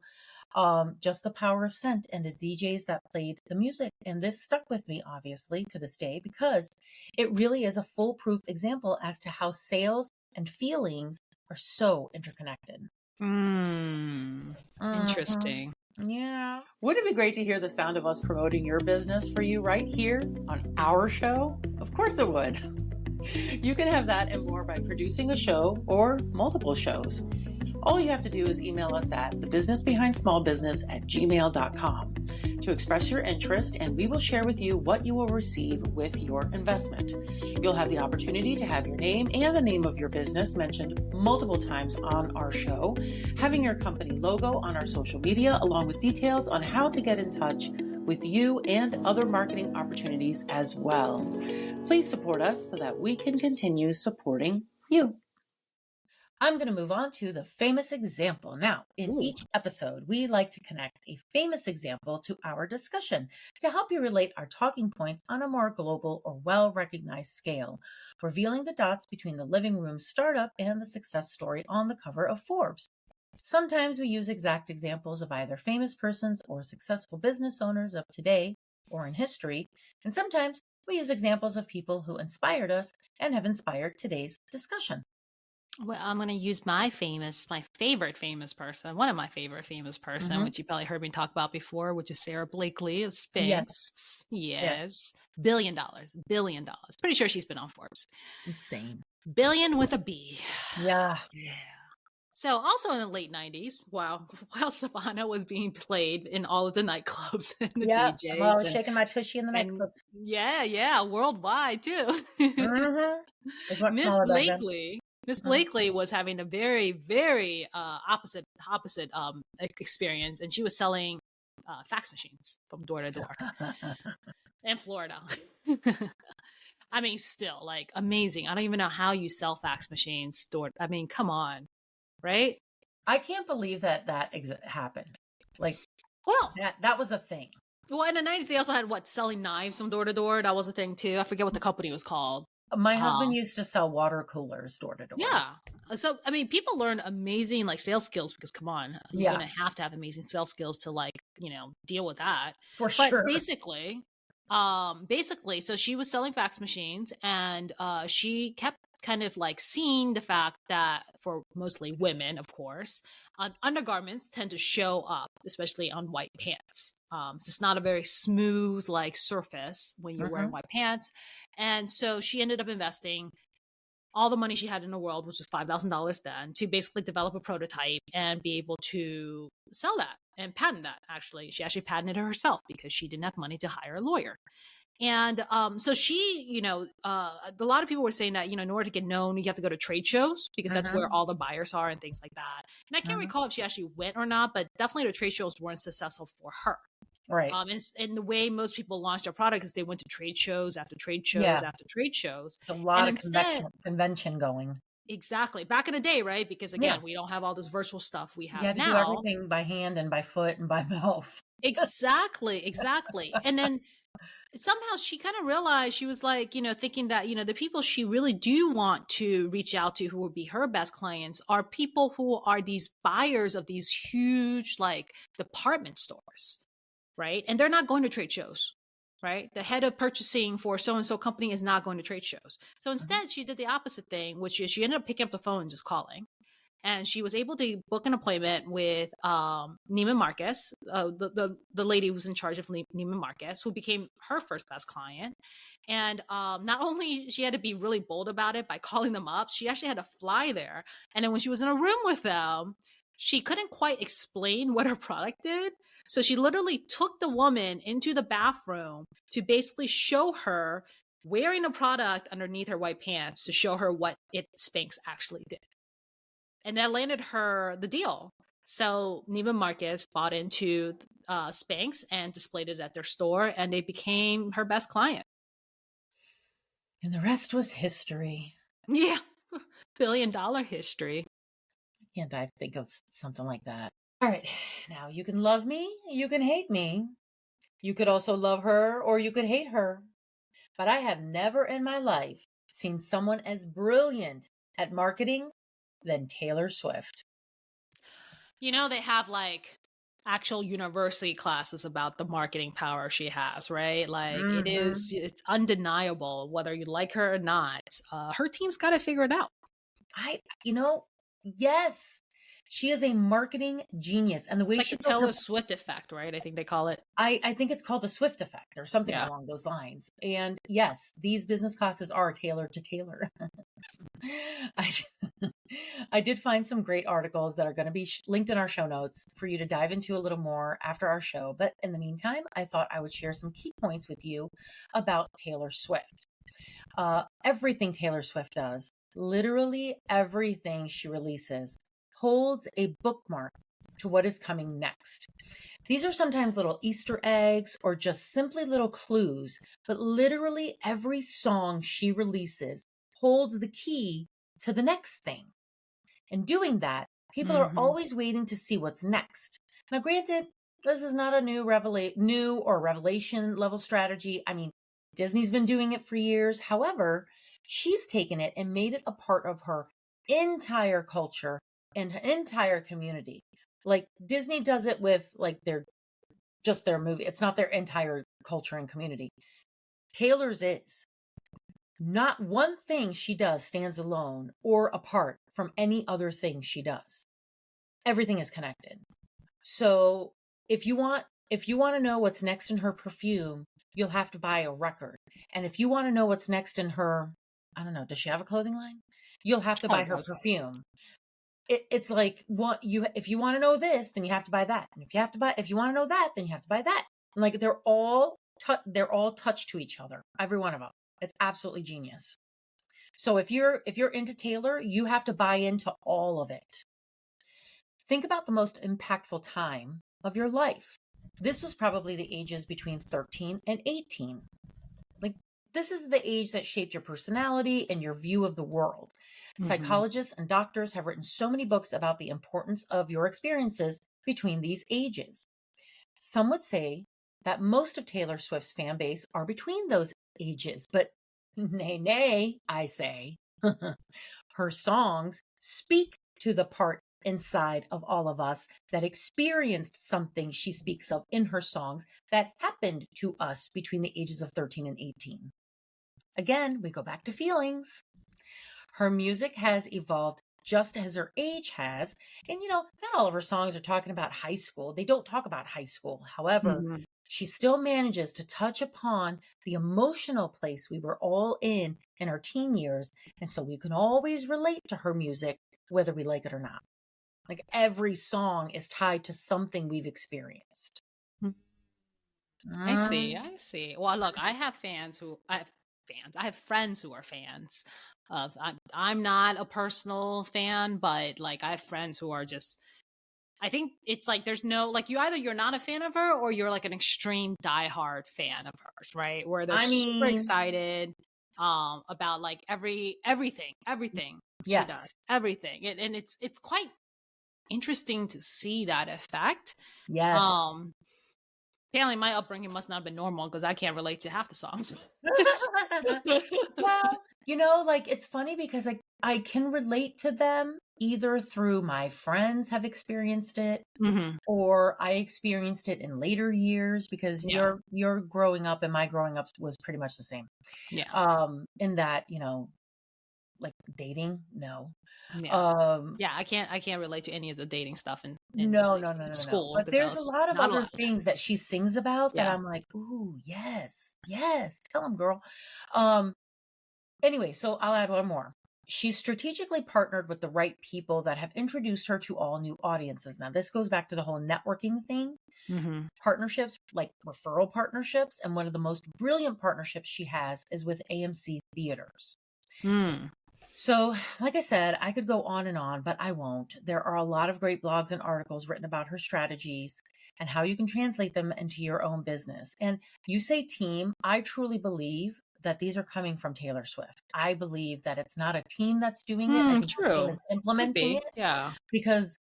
just the power of scent and the DJs that played the music. And this stuck with me, obviously, to this day, because it really is a foolproof example as to how sales and feelings are so interconnected. Mhm. interesting. Yeah. Wouldn't it be great to hear the sound of us promoting your business for you right here on our show? Of course it would. You can have that and more by producing a show or multiple shows. All you have to do is email us at thebusinessbehindsmallbusiness@gmail.com to express your interest, and we will share with you what you will receive with your investment. You'll have the opportunity to have your name and the name of your business mentioned multiple times on our show, having your company logo on our social media, along with details on how to get in touch with you and other marketing opportunities as well. Please support us so that we can continue supporting you. I'm going to move on to the famous example. Now, in Ooh. each episode, we like to connect a famous example to our discussion to help you relate our talking points on a more global or well recognized scale, revealing the dots between the living room startup and the success story on the cover of Forbes. Sometimes we use exact examples of either famous persons or successful business owners of today or in history, and sometimes we use examples of people who inspired us and have inspired today's discussion. Well, I'm going to use my favorite famous person, one of my favorite famous person, Hmm. which you probably heard me talk about before, which is Sarah Blakely of Yes. Spanx. Yes. Yes. $1 billion. $1 billion. Pretty sure she's been on Forbes. Insane. Billion with a B. Yeah. Yeah. So also in the late 90s, while Savannah was being played in all of the nightclubs and the Yeah. While I DJs was shaking my tushy in the and nightclub. yeah, worldwide too. Mm-hmm. It was much Miss smaller back then. Blakely, Miss Mhm. Blakely was having a very, very opposite experience, and she was selling fax machines from door to door in Florida. I mean, still like amazing. I don't even know how you sell fax machines door. I mean, come on, right? I can't believe that happened. Like Well, that was a thing. well, in the 90s, they also had what selling knives from door to door. That was a thing too. I forget what the company was called. My husband Um, used to sell water coolers door to door. Yeah. So I mean, people learn amazing like sales skills because come on, you're Yeah, gonna have to have amazing sales skills to like, deal with that. for But sure. basically, so she was selling fax machines and she kept kind of like seeing the fact that for mostly women, of course, undergarments tend to show up, especially on white pants. It's just not a very smooth like surface when you're wearing Hmm. white pants. And so she ended up investing all the money she had in the world, which was $5,000 then, to basically develop a prototype and be able to sell that and patent that. Actually, she actually patented it herself because she didn't have money to hire a lawyer. And so she, a lot of people were saying that, in order to get known, you have to go to trade shows because that's where Hmm. all the buyers are and things like that. And I can't Hmm. recall if she actually went or not, but definitely the trade shows weren't successful for her. Right. And the way most people launched their products is they went to trade shows after trade shows Yeah. after trade shows. There's a And lot of instead, convention going. exactly, back in the day, right? Because Yeah. again, we don't have all this virtual stuff we You have had to do now. everything by hand and by foot and by mouth. Exactly. And then somehow she kind of realized she was like, thinking that, the people she really do want to reach out to who would be her best clients are people who are these buyers of these huge like department stores, right? And they're not going to trade shows. right? The head of purchasing for so and so company is not going to trade shows. So Mhm. instead, she did the opposite thing, which is she ended up picking up the phone and just calling. And she was able to book an appointment with Neiman Marcus, the lady who's in charge of Neiman Marcus, who became her first best client. And not only she had to be really bold about it by calling them up, she actually had to fly there. And then when she was in a room with them, she couldn't quite explain what her product did. So she literally took the woman into the bathroom to basically show her wearing a product underneath her white pants to show her what it Spanx actually did. And that landed her the deal. So Neiman Marcus bought into Spanx and displayed it at their store, and they became her best client. And the rest was history. Yeah, $1 billion history. Can't I think of something like that? All right. Now you can love me, you can hate me. You could also love her or you could hate her. But I have never in my life seen someone as brilliant at marketing than Taylor Swift. You know, they have like actual university classes about the marketing power she has, right? Like Hmm. it's undeniable whether you like her or not. Her team's got to figure it out. I, you know, yes, she is a marketing genius. And the It's way like she the built her, Taylor Swift effect, right? I think they call it. I think it's called the Swift effect or something Yeah. along those lines. And yes, these business classes are tailored to Taylor. I, I did find some great articles that are going to be linked in our show notes for you to dive into a little more after our show. But in the meantime, I thought I would share some key points with you about Taylor Swift. Everything Taylor Swift does, literally everything she releases, holds a bookmark to what is coming next. These are sometimes little Easter eggs or just simply little clues, but literally every song she releases holds the key to the next thing. In doing that, people are Hmm. always waiting to see what's next. Now, granted, this is not a new or revelation level strategy. I mean, Disney's been doing it for years. However, she's taken it and made it a part of her entire culture and her entire community. Like Disney does it with like their movie. It's not their entire culture and community. Taylor's is. Not one thing she does stands alone or apart from any other thing she does. Everything is connected. So if you want to know what's next in her perfume, you'll have to buy a record. And if you want to know what's next in her, I don't know, does she have a clothing line? You'll have to Oh, buy it her does. perfume. It's like what you if you want to know this, then you have to buy that. And if you want to know that, then you have to buy that. And like they're all touched to each other. Every one of them. It's absolutely genius. So if you're into Taylor, you have to buy into all of it. Think about the most impactful time of your life. This was probably the ages between 13 and 18. Like this is the age that shaped your personality and your view of the world. Hmm. Psychologists and doctors have written so many books about the importance of your experiences between these ages. Some would say that most of Taylor Swift's fan base are between those ages, but nay, nay, I say. Her songs speak to the part inside of all of us that experienced something she speaks of in her songs that happened to us between the ages of 13 and 18. Again, we go back to feelings. Her music has evolved just as her age has. And, not all of her songs are talking about high school. They don't talk about high school. However, Hmm. she still manages to touch upon the emotional place we were all in our teen years. And so we can always relate to her music, whether we like it or not. Like every song is tied to something we've experienced. I see. Mm, I see. Well, look, I have friends who are fans of. I'm not a personal fan, but like I have friends who are just. I think it's like there's no like you're not a fan of her or you're like an extreme diehard fan of hers, right? Where they're I super mean, excited about like everything she does, yes, everything, and it's quite interesting to see that effect. yes. Um, Apparently, my upbringing must not have been normal because I can't relate to half the songs. Well, like it's funny because I can relate to them. either through my friends have experienced it, Mhm. or I experienced it in later years because Yeah. your growing up and my growing up was pretty much the same. Yeah. In that, like dating, no. Yeah. Um, Yeah, I can't relate to any of the dating stuff in no, like no, no, in no, no. school But because I there's a was lot of not other allowed. things that she sings about that Yeah. I'm like, "Ooh, yes, yes, tell him, girl." Um, anyway, so I'll add one more. She's strategically partnered with the right people that have introduced her to all new audiences. Now, this goes back to the whole networking thing, Mhm. partnerships, like referral partnerships. And one of the most brilliant partnerships she has is with AMC Theaters. Mm. So, like I said, I could go on and on, but I won't. There are a lot of great blogs and articles written about her strategies and how you can translate them into your own business. And you say team, I truly believe that these are coming from Taylor Swift. I believe that it's not a team that's doing it. I think the team True. is Could implementing be. it Yeah. because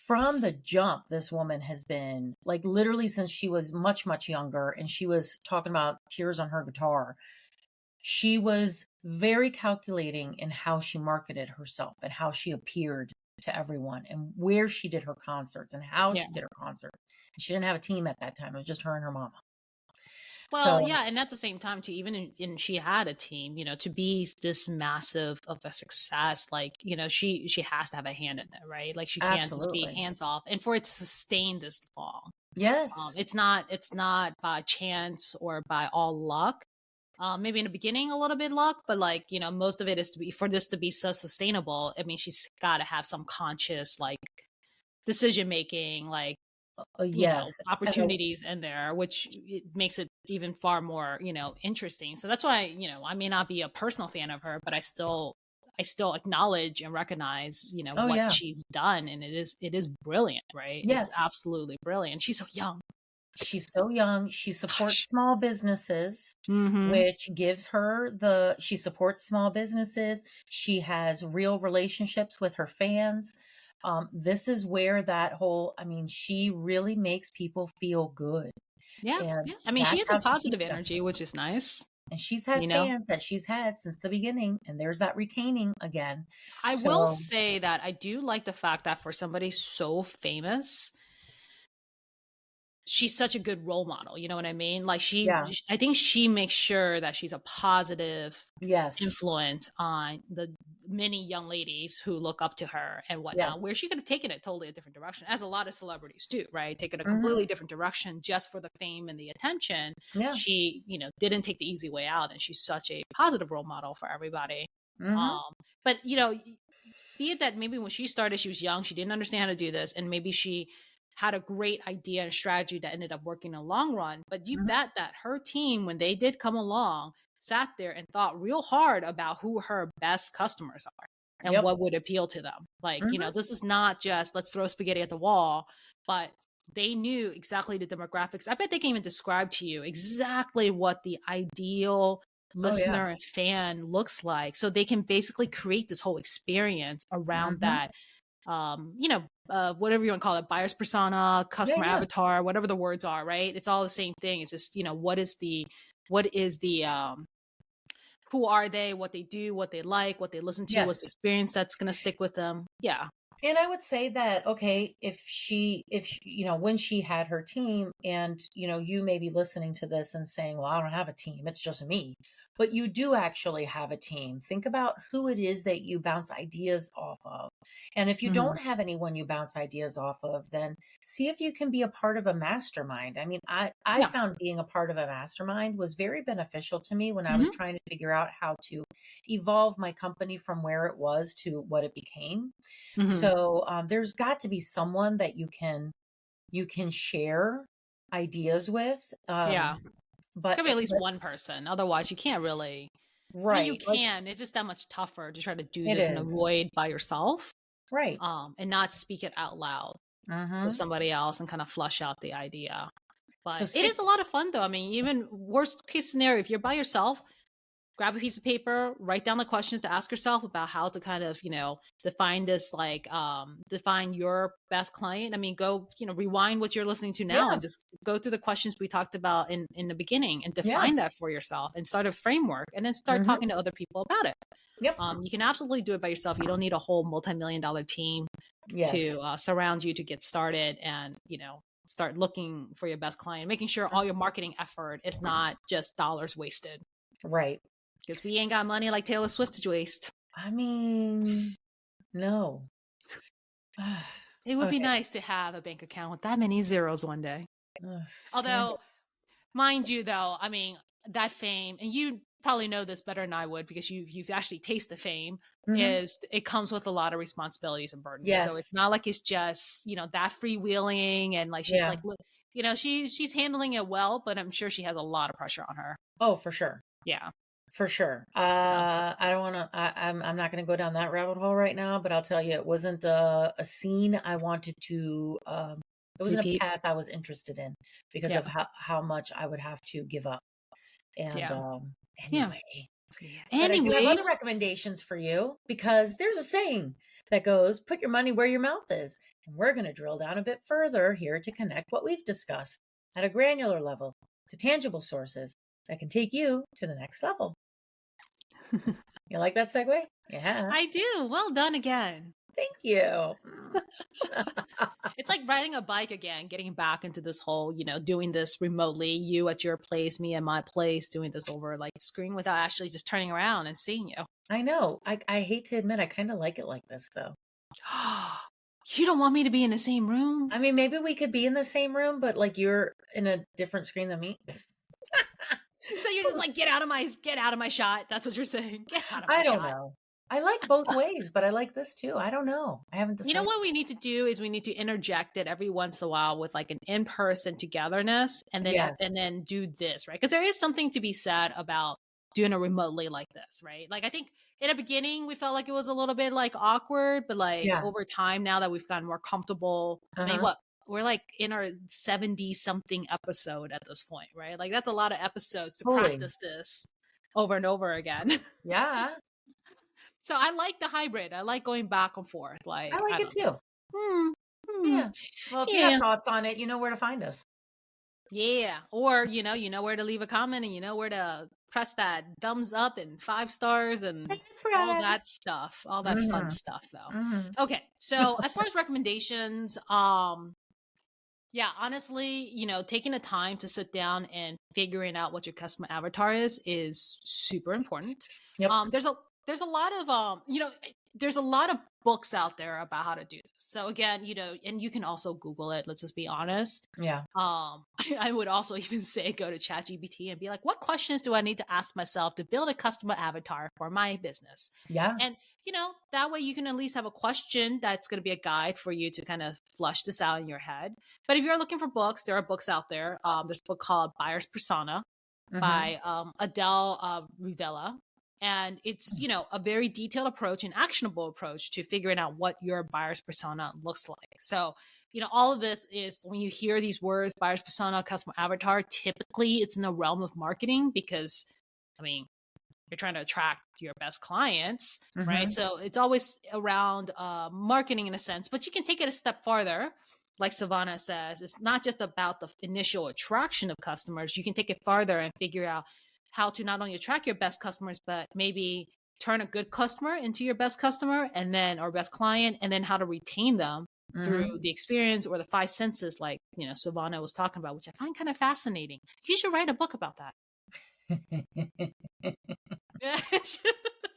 from the jump, this woman has been like literally since she was much, much younger and she was talking about tears on her guitar. She was very calculating in how she marketed herself and how she appeared to everyone and where she did her concerts and how Yeah. she did her concerts. She didn't have a team at that time. It was just her and her mama. Well, So yeah, and at the same time too, even in she had a team, to be this massive of a success, like, she has to have a hand in it, right? Like she can't just be absolutely. hands off. And for it to sustain this long, Yes. it's not by chance or by all luck. Maybe in the beginning a little bit luck, but like, most of it is to be for this to be so sustainable. I mean, she's got to have some conscious like decision making, like Yes. And opportunities in there, which it makes it even far more, interesting. So that's why, I may not be a personal fan of her, but I still acknowledge and recognize, oh what yeah. she's done. And it is brilliant, right? It's Yes. absolutely brilliant. She's so young. She's so young. She supports Gosh. small businesses, Mm-hmm. which gives her she supports small businesses. She has real relationships with her fans. This is where I mean, she really makes people feel good. Yeah. And Yeah. I mean, she that's has a how she positive keeps them. energy, which is nice, And she's you had know? fans that she's had since the beginning. And there's that retaining again. I will So, say that I do like the fact that for somebody so famous, she's such a good role model, you know what I mean? Like yeah, I think she makes sure that she's a positive yes, influence on the many young ladies who look up to her and whatnot, yes. where she could have taken it totally a different direction, as a lot of celebrities do, right? Taken a Hmm. completely different direction just for the fame and the attention. Yeah. She, didn't take the easy way out, and she's such a positive role model for everybody. Hmm. But be it that maybe when she started, she was young, she didn't understand how to do this, and maybe she had a great idea and strategy that ended up working in the long run. But you Hmm. bet that her team, when they did come along, sat there and thought real hard about who her best customers are and Yep. what would appeal to them. Like, Hmm. this is not just let's throw spaghetti at the wall, but they knew exactly the demographics. I bet they can even describe to you exactly what the ideal Oh yeah. listener and fan looks like, so they can basically create this whole experience around Hmm. that, whatever you want to call it, buyer's persona, Yeah, customer yeah. avatar, whatever the words are, right? It's all the same thing. It's just, what is the who are they, what they do, what they like, what they listen to, what's the Yes. experience that's going to stick with them. Yeah. And I would say that, okay, when she had her team and, you may be listening to this and saying, well, I don't have a team. It's just me. But you do actually have a team. Think about who it is that you bounce ideas off of. And if you Hmm. don't have anyone you bounce ideas off of, then see if you can be a part of a mastermind. I mean, I Yeah. found being a part of a mastermind was very beneficial to me when I was Hmm. trying to figure out how to evolve my company from where it was to what it became. Hmm. So there's got to be someone that you can share ideas with. Yeah. But Could be at least one person. Otherwise, you can't really. I mean, you right, like can. It's just that much tougher to try to do it this and is avoid by yourself, right. and not speak it out loud to Hmm. somebody else and kind of flush out the idea. So But it is speak. a lot of fun, though. I mean, even worst case scenario, if you're by yourself, grab a piece of paper, write down the questions to ask yourself about how to kind of, define this, like, define your best client. I mean, go, rewind what you're listening to now Yeah. and just go through the questions we talked about in the beginning and Yeah. define that for yourself and start a framework and then start Hmm. talking to other people about it. Yep. You can absolutely do it by yourself. You don't need a whole multi-million-dollar team Yes. to surround you to get started and, start looking for your best client, making sure all your marketing effort is not just dollars wasted. Right. Because we ain't got money like Taylor Swift to waste. I mean, no. It would be Okay. nice to have a bank account with that many zeros one day. Stand Although, up. mind you, though, I mean, that fame, and you probably know this better than I would because you've actually tasted fame, Hmm. is it comes with a lot of responsibilities and burdens. So Yes. it's not like it's just, that freewheeling and like she's Yeah. like, look, she's handling it well, but I'm sure she has a lot of pressure on her. Oh, for sure. Yeah. For sure. So I don't want to, I'm not going to go down that rabbit hole right now, but I'll tell you, it wasn't a scene I wanted to, it wasn't a repeat. path I was interested in because Yeah. of how much I would have to give up. And, Yeah. anyway, Yeah. but I do have other Anyways, recommendations for you because there's a saying that goes, put your money where your mouth is. And we're going to drill down a bit further here to connect what we've discussed at a granular level to tangible sources that can take you to the next level. You like that segue? Yeah. I do. Well done again. Thank you. It's like riding a bike again, getting back into this whole, doing this remotely, you at your place, me at my place, doing this over like screen without actually just turning around and seeing you. I know. I hate to admit, I kind of like it like this, though. You don't want me to be in the same room? I mean, maybe we could be in the same room, but like you're in a different screen than me. So you're just like, get out of my shot. That's what you're saying. Get out of my I don't shot. know. I like both ways, but I like this too. I don't know. I haven't You know decided. what we need to do is we need to interject it every once in a while with like an in-person togetherness and then Yeah. and then do this, right? Because there is something to be said about doing it remotely like this, right? Like I think in the beginning we felt like it was a little bit like awkward, but like Yeah. over time now that we've gotten more comfortable, I mean, Uh-huh. what we're like in our 70 something episode at this point, right? Like that's a lot of episodes to Totally. practice this over and over again. Yeah. So I like the hybrid. I like going back and forth. Like I like I it don't know. too. Yeah. Well, if you have Yeah. thoughts on it, you know where to find us. Yeah. Or, where to leave a comment and you know where to press that thumbs up and 5 stars and That's all right. that stuff. All that fun Mhm. stuff though. Mhm. Okay. So as far as recommendations, yeah, honestly, taking the time to sit down and figuring out what your customer avatar is super important. Yep. There's a lot of there's a lot of books out there about how to do this. So again, and you can also Google it. Let's just be honest. Yeah. I would also even say go to ChatGPT and be like, what questions do I need to ask myself to build a customer avatar for my business? Yeah. And that way you can at least have a question that's going to be a guide for you to kind of flush this out in your head. But if you're looking for books, there are books out there. There's a book called Buyer's Persona by Adele Rivella. And it's, a very detailed approach and actionable approach to figuring out what your buyer's persona looks like. So, all of this is when you hear these words, buyer's persona, customer avatar, typically it's in the realm of marketing because, I mean, you're trying to attract your best clients, right? So it's always around marketing in a sense, but you can take it a step farther. Like Savannah says, it's not just about the initial attraction of customers. You can take it farther and figure out how to not only attract your best customers, but maybe turn a good customer into your best customer and then or best client, and then how to retain them through the experience or the 5 senses, like Savannah was talking about, which I find kind of fascinating. You should write a book about that.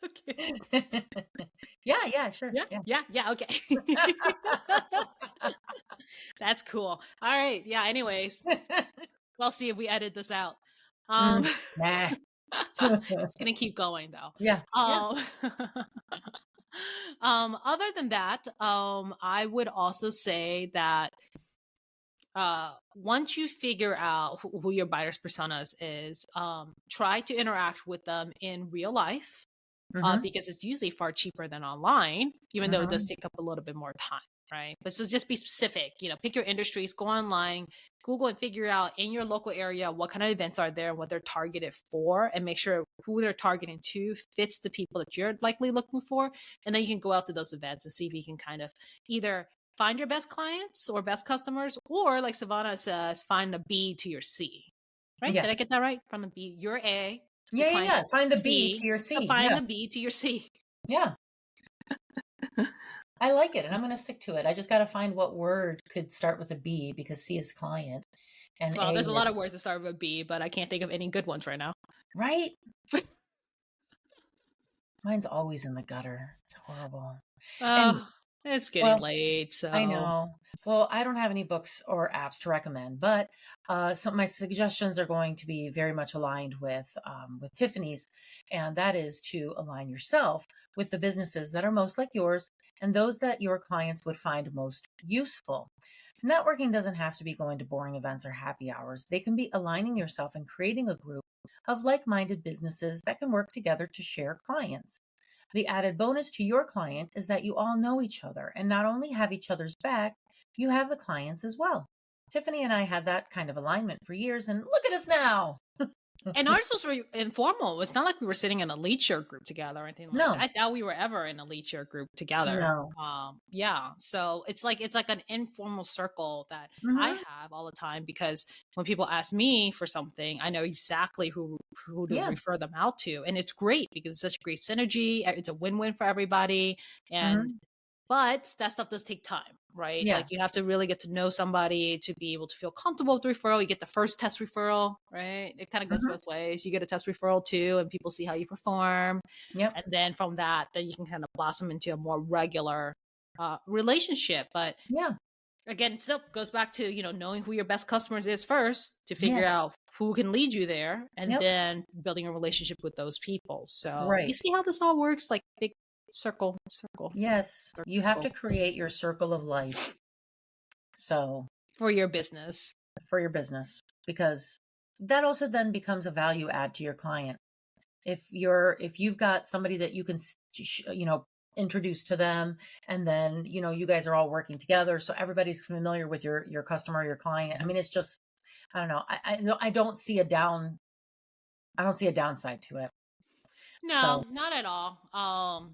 Okay. Yeah, sure. Yeah. Okay. That's cool. All right. Yeah. Anyways, we'll see if we edit this out. Nah. It's gonna keep going though. Yeah. Other than that, I would also say that once you figure out who your buyer's personas is, try to interact with them in real life because it's usually far cheaper than online, even though it does take up a little bit more time. right? But so just be specific, pick your industries, go online, Google and figure out in your local area what kind of events are there and what they're targeted for, and make sure who they're targeting to fits the people that you're likely looking for. And then you can go out to those events and see if you can kind of either find your best clients or best customers, or like Savannah says, find the B to your C. Right? Did I Yes. get that right? From the B, your A, your Yeah. client's Find the B to C. your So C. find Yeah. the B to your C. Yeah. I like it, and I'm going to stick to it. I just got to find what word could start with a B, because C is client and Well, A there's a lot of is words that start with a B, but I can't think of any good ones right now. right. Mine's always in the gutter. It's horrible. And Oh, it's getting well, late, I so know. Well, I don't have any books or apps to recommend, but some of my suggestions are going to be very much aligned with Tiffany's, and that is to align yourself with the businesses that are most like yours and those that your clients would find most useful. Networking doesn't have to be going to boring events or happy hours. They can be aligning yourself and creating a group of like-minded businesses that can work together to share clients. The added bonus to your client is that you all know each other and not only have each other's back, you have the clients as well. Tiffany and I had that kind of alignment for years, and look at us now. and ours was very informal. It's not like we were sitting in a leisure group together or anything like that. No, I doubt we were ever in a leisure group together. no. Yeah. So it's like an informal circle that I Hmm. have all the time, because when people ask me for something, I know exactly who to Yeah. refer them out to. And it's great because it's such a great synergy. It's a win-win for everybody. And Hmm. but that stuff does take time, right? Yeah. Like you have to really get to know somebody to be able to feel comfortable with the referral. You get the first test referral, right? It kind of goes Hmm. both ways. You get a test referral too, and people see how you perform. Yep. And then from that, then you can kind of blossom into a more regular relationship. But Yeah. again, it still goes back to, knowing who your best customers is first to figure Yes. out who can lead you there, and Yep. then building a relationship with those people. So you Right. see how this all works, like big circle, circle, Yes. You have circle to create your circle of life. So for your business. for your business, because that also then becomes a value add to your client. If you've got somebody that you can introduce to them, and then you guys are all working together, so everybody's familiar with your customer, your client. I mean, it's just, I don't know, I don't see a downside to it. So No, not at all.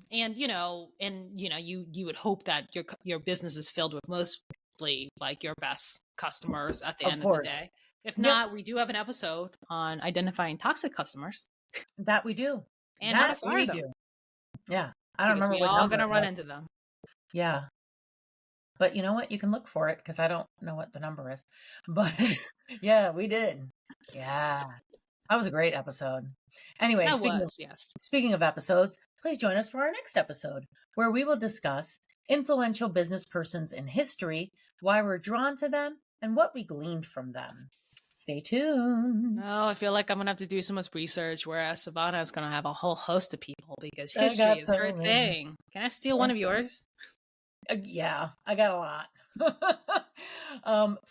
You would hope that your business is filled with mostly like your best customers at the of end of the course. day. If Yep. not, we do have an episode on identifying toxic customers That we do. and how to That fire we them, do. Yeah, I don't because remember we what all number gonna it run was. into them. Yeah, but you know what, you can look for it because I don't know what the number is. But yeah, we did. Yeah, that was a great episode. Anyway, That was, yes. speaking of episodes, please join us for our next episode, where we will discuss influential business persons in history, why we're drawn to them, and what we gleaned from them. Stay tuned. No, I feel like I'm gonna have to do some research, whereas Savannah is gonna have a whole host of people because I history got is her so many. thing. Can I steal one of yours? Yeah, I got a lot.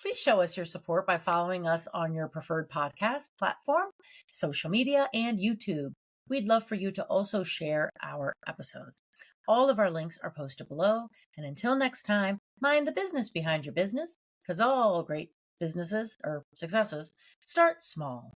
Please show us your support by following us on your preferred podcast platform, social media, and YouTube. We'd love for you to also share our episodes. All of our links are posted below. And until next time, mind the business behind your business, because all great businesses or successes start small.